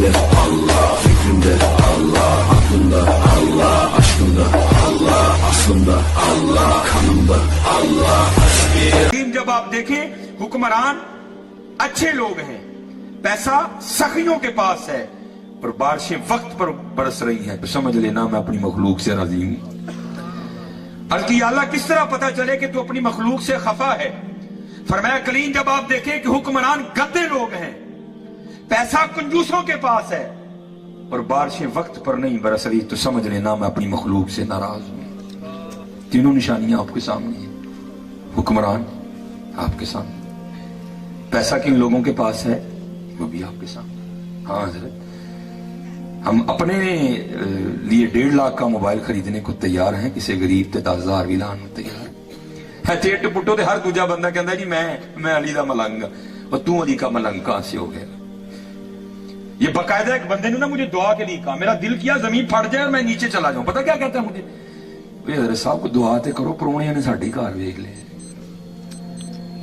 Kalbimde Allah, fikrimde Allah, aklımda Allah, aşkımda Allah, aslımda Allah, kanımda Allah. जब आप देखें हुक्मरान अच्छे लोग हैं, पैसा सखियों के पास है, पर बारिशें वक्त पर बरस रही हैं, तो समझ लेना मैं अपनी मखलूक से राजी हूं। अर्ज़ की अल्लाह किस तरह पता चले कि तू अपनी मखलूक से खफा है? फरमाया कलीम जब आप देखें कि हुक्मरान गद्दे लोग हैं, पैसा कंजूसों के पास है, और बारिशें वक्त पर नहीं बरस रही, तो समझ लेना मैं अपनी मखलूक से नाराज हूं। तीनों निशानियां आपके सामने हैं। हुक्मरान आपके सामने, पैसा किन लोगों के पास है वो भी आपके सामने। हाँ हजरत, हम अपने लिए 1.5 लाख का मोबाइल खरीदने को तैयार हैं, किसी गरीब ते 10,000 भी लाने को तैयार है। चेट पुट्टो ते हर दूजा बंदा कहता जी मैं अली दा मलंग, और तू अली का मलंग कहां से हो गया? ये बाकायदा एक बंदे ने ना मुझे दुआ के लिए कहा, मेरा दिल किया जमीन फट जाए और मैं नीचे चला जाऊं। पता क्या कहता है मुझे? हजरत साहब को दुआ ते करो, परौने ने साड़ी घर वेख ले।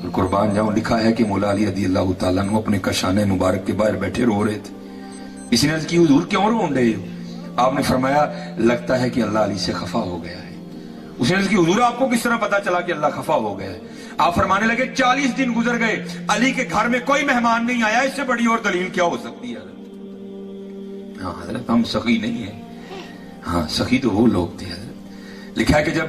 कुर्बान जाऊं, लिखा है कि मौला अली रज़ी अल्लाह तआला अन्हु अपने कशाने मुबारक के बाहर बैठे रो रहे थे। किसी ने की हुजूर क्यों रो रहे हो? आपने फरमाया लगता है कि अल्लाह अली से खफा हो गया है। उसने की हुजूर आपको किस तरह पता चला कि अल्लाह खफा हो गया है? आप फरमाने लगे 40 दिन गुजर गए, अली के घर में कोई मेहमान नहीं आया, इससे बड़ी और दलील क्या हो सकती है? हाँ हजरत, हम सखी नहीं है। हाँ सखी तो वो लोग थे हजरत। लिखा है कि जब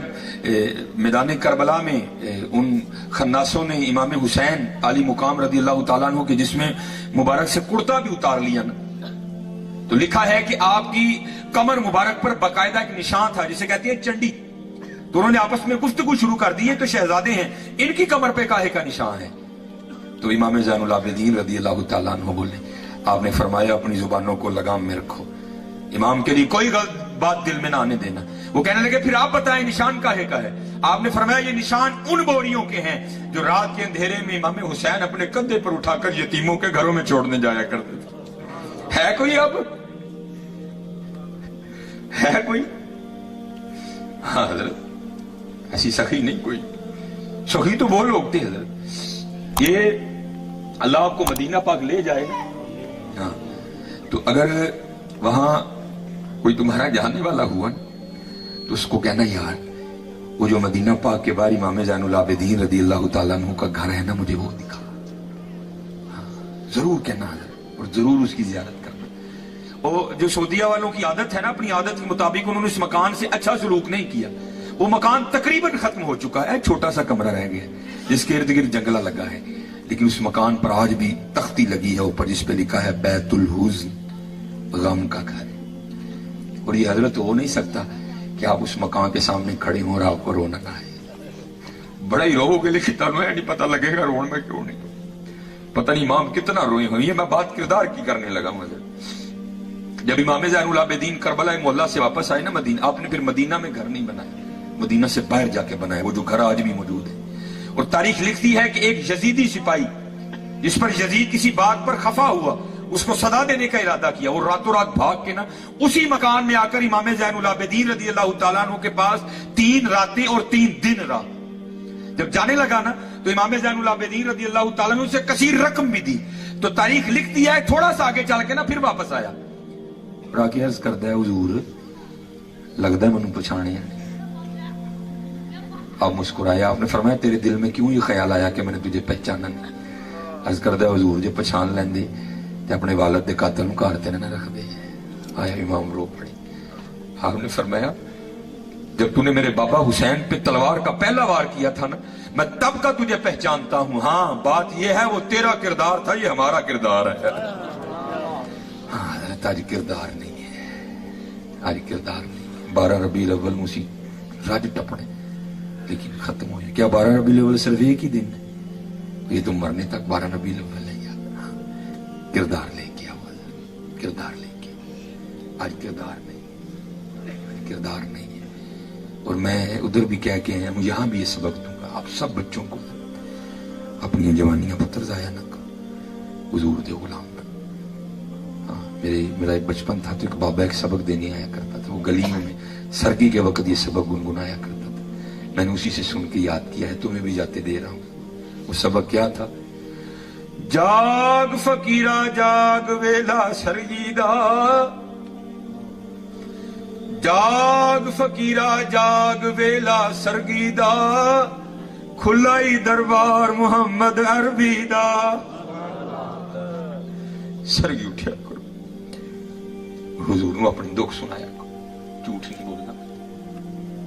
मैदान करबला में उन खन्नासों ने इमाम हुसैन अली मुकाम रज़ी अल्लाह तआला अन्हु के जिसमें मुबारक से कुर्ता भी उतार लिया ना, तो लिखा है कि आपकी कमर मुबारक पर बाकायदा एक निशान था जिसे कहती है चंडी। तो उन्होंने आपस में गुफ्तगू शुरू कर दी है, तो शहजादे हैं, इनकी कमर पे काहे का निशान है? तो इमाम ज़ैनुल आबिदीन रज़ी अल्लाह तआला अन्हु बोले, आपने फरमाया अपनी जुबानों को लगाम में रखो, इमाम के लिए कोई गलत बात दिल में ना आने देना। वो कहने लगे फिर आप बताएं निशान काहे का है? आपने फरमाया ये निशान उन बोरियों के हैं जो रात के अंधेरे में इमाम हुसैन अपने कंधे पर उठाकर यतीमों के घरों में छोड़ने जाया करते थे। है कोई अब? है कोई? हाँ हजरत, ऐसी सखी नहीं कोई। सखी तो वो लोग थे हजरत, ये अल्लाह आपको मदीना पाक ले जाएगा। हाँ, तो अगर वहां कोई तुम्हारा जानने वाला हुआ ना, तो उसको कहना यार वो जो मदीना पाक के बाहर इमाम ज़ैनुल आबिदीन रज़ी अल्लाह तआला अन्हु का घर है ना, मुझे वो दिखा। हाँ, जरूर कहना है और जरूर उसकी ज़ियारत करना। और जो सऊदीया वालों की आदत है ना, अपनी आदत के मुताबिक उन्होंने इस मकान से अच्छा सलूक नहीं किया। वो मकान तकरीबन खत्म हो चुका है, छोटा सा कमरा रह गया जिसके इर्द गिर्द जंगला लगा है, लेकिन उस मकान पर आज भी तख्ती लगी है ऊपर जिसपे लिखा है बैतुल हुज़्न, गम का घर। और ये हजरत हो नहीं सकता कि आप उस मकान के सामने खड़े हो और आपको रोना ना आए। बड़ा ही रोओगे, लेकिन तुम्हें नहीं पता लगेगा रोन में क्यों नहीं। पता नहीं इमाम कितना रोए हो। ये मैं बात किरदार की करने लगा। मुझे जब इमाम ज़ैनुल आबिदीन करबला मोहल्ला से वापस आए ना मदीना, आपने फिर मदीना में घर नहीं बनाया, मदीना से बाहर जाके बनाया, वो जो घर आज भी मौजूद है। और तारीख लिखती है कि एक यजीदी सिपाही जिस पर यजीद किसी बात पर खफा हुआ, उसको सदा देने का इरादा किया, और रातों रात भाग के ना उसी मकान में आकर इमाम ज़ैनुल आबिदीन रज़ी अल्लाह तआला अन्हु के पास 3 रातें और 3 दिन रहा। जब जाने लगा ना, तो इमाम ज़ैनुल आबिदीन रज़ी अल्लाह तआला अन्हु से कसीर रकम भी दी। तो तारीख लिखती है थोड़ा सा आगे चल के ना फिर वापस आया, राकी अर्ज करदा है हुजूर लगदा है मैनू पछाणे। आप मुस्कुराया, आपने फरमाया तेरे दिल में क्यों ये ख्याल आया कि मैंने तुझे पहचाना नहीं? अर्ज करदा है हुजूर जो पहचान लेंदे ते अपने वालिद दे कातल नूं घर ते ना रख दे। आया इमाम रो पड़े। आपने फरमाया जब तूने मेरे बाबा हुसैन पे तलवार का पहला वार किया था ना, मैं तब का तुझे पहचानता हूं। हाँ बात यह है वो तेरा किरदार था, ये हमारा किरदार है। हाँ आज किरदार नहीं है, आज किरदार नहीं है। 12 रबीउल अव्वल मुसी राज टपड़े लेकिन खत्म हो गया। क्या 12 रबीउल अव्वल सिर्फ एक ही दिन है? ये तो मरने तक 12 रबीउल अव्वल है यार। किरदार लेके आओ, किरदार लेके। आज किरदार नहीं, किरदार नहीं है। और मैं उधर भी कह के आया हूं, यहां भी ये सबक दूंगा आप सब बच्चों को, अपनी जवानियां पुत्र जाया न करो, हुजूर दे गुलाम बनो। हाँ, मेरा एक बचपन था तो एक बाबा एक सबक देने आया करता था, वो गलियों में सर्दी के वक्त ये सबक गुनगुनाया करता था। मैंने उसी से सुन के याद किया है, तुम्हें भी जाते दे रहा हूं। वो सबक क्या था? ਜਾਗ ਫਕੀਰਾ ਜਾਗ ਵੇਲਾ ਸਰਗੀ ਦਾ, ਜਾਗ ਫਕੀਰਾ ਜਾਗ ਵੇਲਾ ਸਰਗੀ ਦਾ, ਖੁੱਲਾ ਹੀ ਦਰਬਾਰ ਮੁਹੰਮਦ ਅਰਬੀ ਦਾ। ਸਰਗੀ ਉਠਿਆ ਕਰੋ, हुजूर ਨੂੰ अपने दुख सुनाया करो, झूठ नहीं बोलना,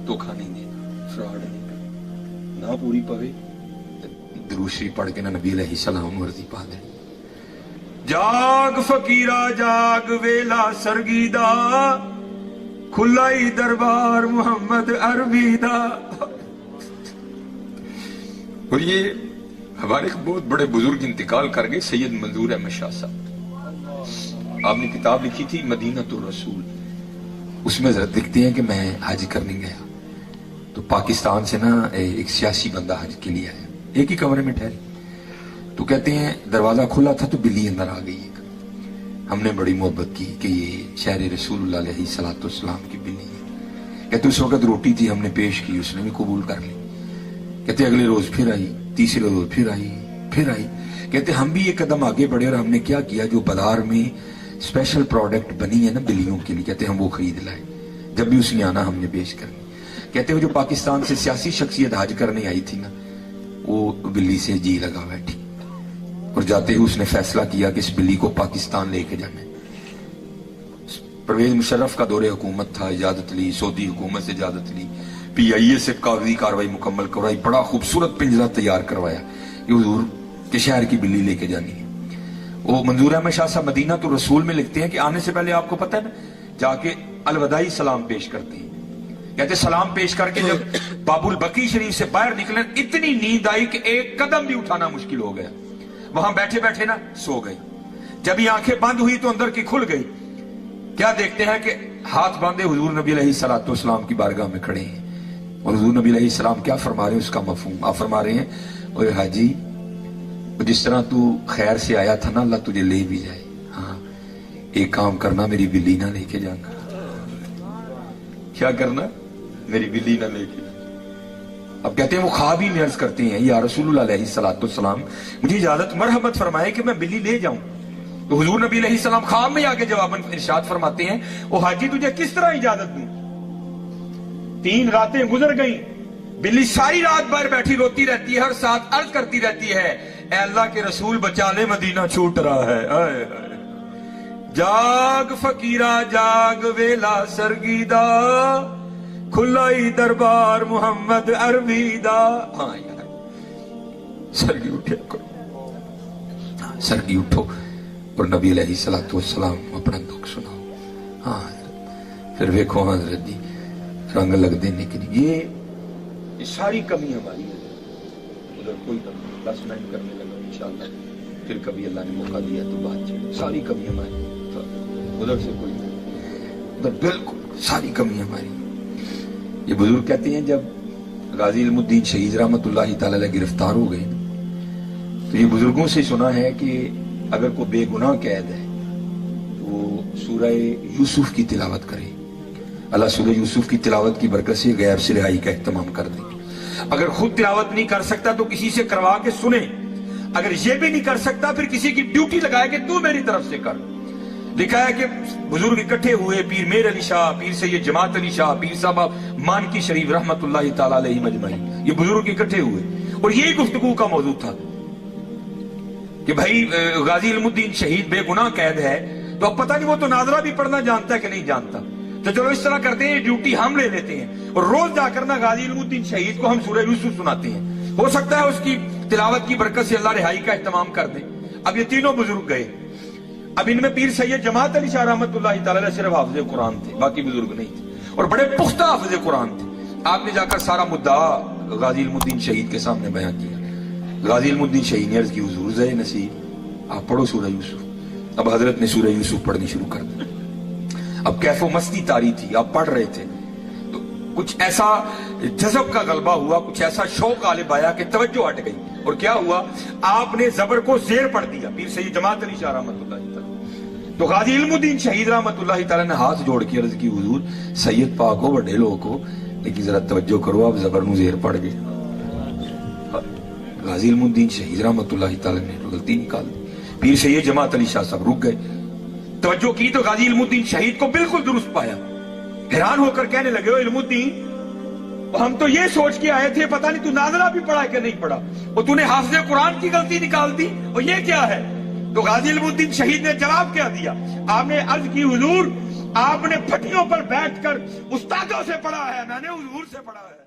धोखा नहीं देना, फ्रॉड नहीं करना, ना पूरी पवे दरूशी पढ़ के ना नबी अलैहि सलाम वर्दी पा देनी। जाग फकीरा जाग वेला सरगी दा, खुला ही दरबार मोहम्मद अरबी दा। और ये हमारे एक बहुत बड़े बुजुर्ग इंतकाल कर गए, सैयद मंजूर अहमद शाह साहब। आपने किताब लिखी थी मदीनतुर रसूल, उसमें जरा दिखते हैं कि मैं हज करने गया तो पाकिस्तान से ना एक सियासी बंदा हज के लिए आया, एक ही कमरे में ठहरे, तो कहते हैं दरवाजा खुला था तो बिल्ली अंदर आ गई। हमने बड़ी मोहब्बत की कि ये शहर रसूलुल्लाह अलैहि सलातो सलाम की बिल्ली है। कहते उस वक्त रोटी थी, हमने पेश की, उसने भी कबूल कर ली। कहते अगले रोज फिर आई, तीसरे रोज फिर आई, फिर आई। कहते हम भी एक कदम आगे बढ़े और हमने क्या किया, जो बाजार में स्पेशल प्रोडक्ट बनी है ना बिल्लियों के लिए, कहते हम वो खरीद लाए, जब भी उसने आना हमने पेश करनी। कहते वो जो पाकिस्तान से सियासी शख्सियत हज करने आई थी ना, वो बिल्ली से जी लगा बैठी, और जाते ही उसने फैसला किया कि इस बिल्ली को पाकिस्तान लेके जाना है। परवेज मुशर्रफ का दौरे हुकूमत था, इजाजत ली, सऊदी हुकूमत से इजाजत ली, PIA से कागजी कार्रवाई मुकम्मल करवाई, बड़ा खूबसूरत पिंजरा तैयार करवाया कि हुजूर के शहर की बिल्ली लेके जानी है। वो मंजूर अहमद शाह साहब मदीना तो रसूल में लिखते हैं कि आने से पहले आपको पता है ना, जाके अलविदाई सलाम पेश करते हैं। कहते सलाम पेश करके जब बाबुल बकी शरीफ से बाहर निकले, इतनी नींद आई कि एक कदम भी उठाना मुश्किल हो गया। वहां बैठे बैठे ना सो गए। जब ये आंखें बंद हुई तो अंदर की खुल गई। क्या देखते हैं कि हाथ बांधे हुजूर नबी अलैहि सलातो सलाम की बारगाह में खड़े हैं, और हुजूर नबी अलैहि सलाम क्या फरमा रहे हैं, उसका मफहूम आप फरमा रहे हैं, ओए हाजी जिस तरह तू खैर से आया था ना, अल्लाह तुझे ले भी जाए। हाँ एक काम करना, मेरी बिल्ली ना लेके जाना। क्या करना, मेरी बिल्ली ना लेके। अब कहते हैं वो ख्वाब ही में अर्ज करते हैं, या रसूलुल्लाह अलैहि सलातो सलाम मुझे इजाजत मरहमत फरमाए कि मैं बिल्ली ले जाऊं। तो हुजूर नबी अलैहि सलाम ख्वाब में आके जवाबन इरशाद फरमाते हैं, ओ हाजी तुझे किस तरह इजाजत दूं, 3 रातें गुजर गई, बिल्ली सारी रात बाहर बैठी रोती रहती है, हर साथ अर्ज करती रहती है, ऐ अल्लाह के रसूल बचा ले, मदीना छूट रहा है। आए आए। जाग फकीरा जाग वेला सरगी दा, खुला ही दरबार मुहम्मद अरबी दा। हाँ यार सरगी उठे करो, हाँ, सरगी उठो और नबी अलैहि सलातो वस्सलाम अपना दुख सुनाओ। हाँ फिर देखो हजरत जी रंग लग देने के लिए ये सारी कमी हमारी है। उधर कोई कमी 10 मिनट करने लगा इंशाअल्लाह, फिर कभी अल्लाह ने मौका दिया तो बात, सारी कमी हमारी, तो उधर से कोई नहीं, उधर बिल्कुल सारी कमी हमारी। ये बुजुर्ग कहते हैं जब गाजी इल्मुद्दीन शहीद रहमतुल्लाहि तआला अलैह गिरफ्तार हो गए, तो ये बुजुर्गों से सुना है कि अगर कोई बेगुनाह कैद है तो वो सूरह यूसुफ की तिलावत करे, अल्लाह सूरह यूसुफ की तिलावत की बरकत से गैब से रिहाई का एहतमाम कर देंगे। अगर खुद तिलावत नहीं कर सकता तो किसी से करवा के सुने, अगर ये भी नहीं कर सकता फिर किसी की ड्यूटी लगाए कि तू मेरी तरफ से कर। लिखा है कि बुजुर्ग इकट्ठे हुए, पीर मेर अली शाह, पीर सैयद जमात अली शाह, पीर साहब मानकी शरीफ रहमतुल्लाहि तआला अलैहि मजमईन, ये बुजुर्ग इकट्ठे हुए और यही गुफ्तगू का मौजू था कि भाई गाजी इल्मुद्दीन शहीद बेगुनाह कैद है, तो अब पता नहीं वो तो नाजरा भी पढ़ना जानता है कि नहीं जानता, तो चलो इस तरह करते हैं ड्यूटी हम ले लेते हैं और रोज जाकर ना गाजी इल्मुद्दीन शहीद को हम सूरह यूसुफ सुनाते हैं, हो सकता है उसकी तिलावत की बरकत से अल्लाह रिहाई का एहतमाम कर दे। अब ये तीनों बुजुर्ग गए, अब इनमें पीर सैयद जमात अली शाह रहमतुल्लाहि तआला अलैह सिर्फ हाफिज़ कुरान थे, बाकी बुजुर्ग नहीं थे और बड़े पुख्ता हाफिज़ कुरान थे। आपने जाकर सारा मुद्दा गाजी इल्मुद्दीन शहीद के सामने बयान किया। गाजी इल्मुद्दीन शहीद ने अर्ज की, हुजूर ज़े नसीब आप पढ़ो सूरह यूसुफ। अब हजरत ने सूरह यूसुफ पढ़नी शुरू कर दी। अब कैफो मस्ती तारी थी, आप पढ़ रहे थे तो कुछ ऐसा जज़ब का गलबा हुआ, कुछ ऐसा शौक गालिब आया कि तवज्जो हट गई और क्या हुआ, आपने जबर को जेर पढ़ दिया पीर सैयद जमात अली शाह रहमतुल्लाहि तआला। तो गाजी इल्मुद्दीन शहीद रहमतुल्लाहि तआला ने हाथ जोड़ के अर्ज की, हुजूर सैयद पाक हो, बड़े लोग हो, लेकिन जरा तवज्जो करो, आप जबर नु जेर पढ़ गए। غازی علم الدین شہید رحمۃ اللہ تعالی نے غلطی نکال دی. پیر سید جماعت علی شاہ صاحب رک گئے, توجہ کی تو غازی علم الدین شہید کو بالکل درست پایا. حیران ہو کر کہنے لگے, علم الدین ہم تو یہ سوچ کے آئے تھے پتہ نہیں تو نازلہ بھی پڑھا کہ نہیں پڑھا, اور تو نے حافظ قرآن کی غلطی نکال دی, اور یہ کیا ہے؟ تو غازی علم الدین شہید نے جواب کیا دیا؟ آپ نے عرض کی, حضور آپ نے پھٹیوں پر بیٹھ کر استادوں سے پڑھا ہے, میں نے حضور سے پڑھا ہے.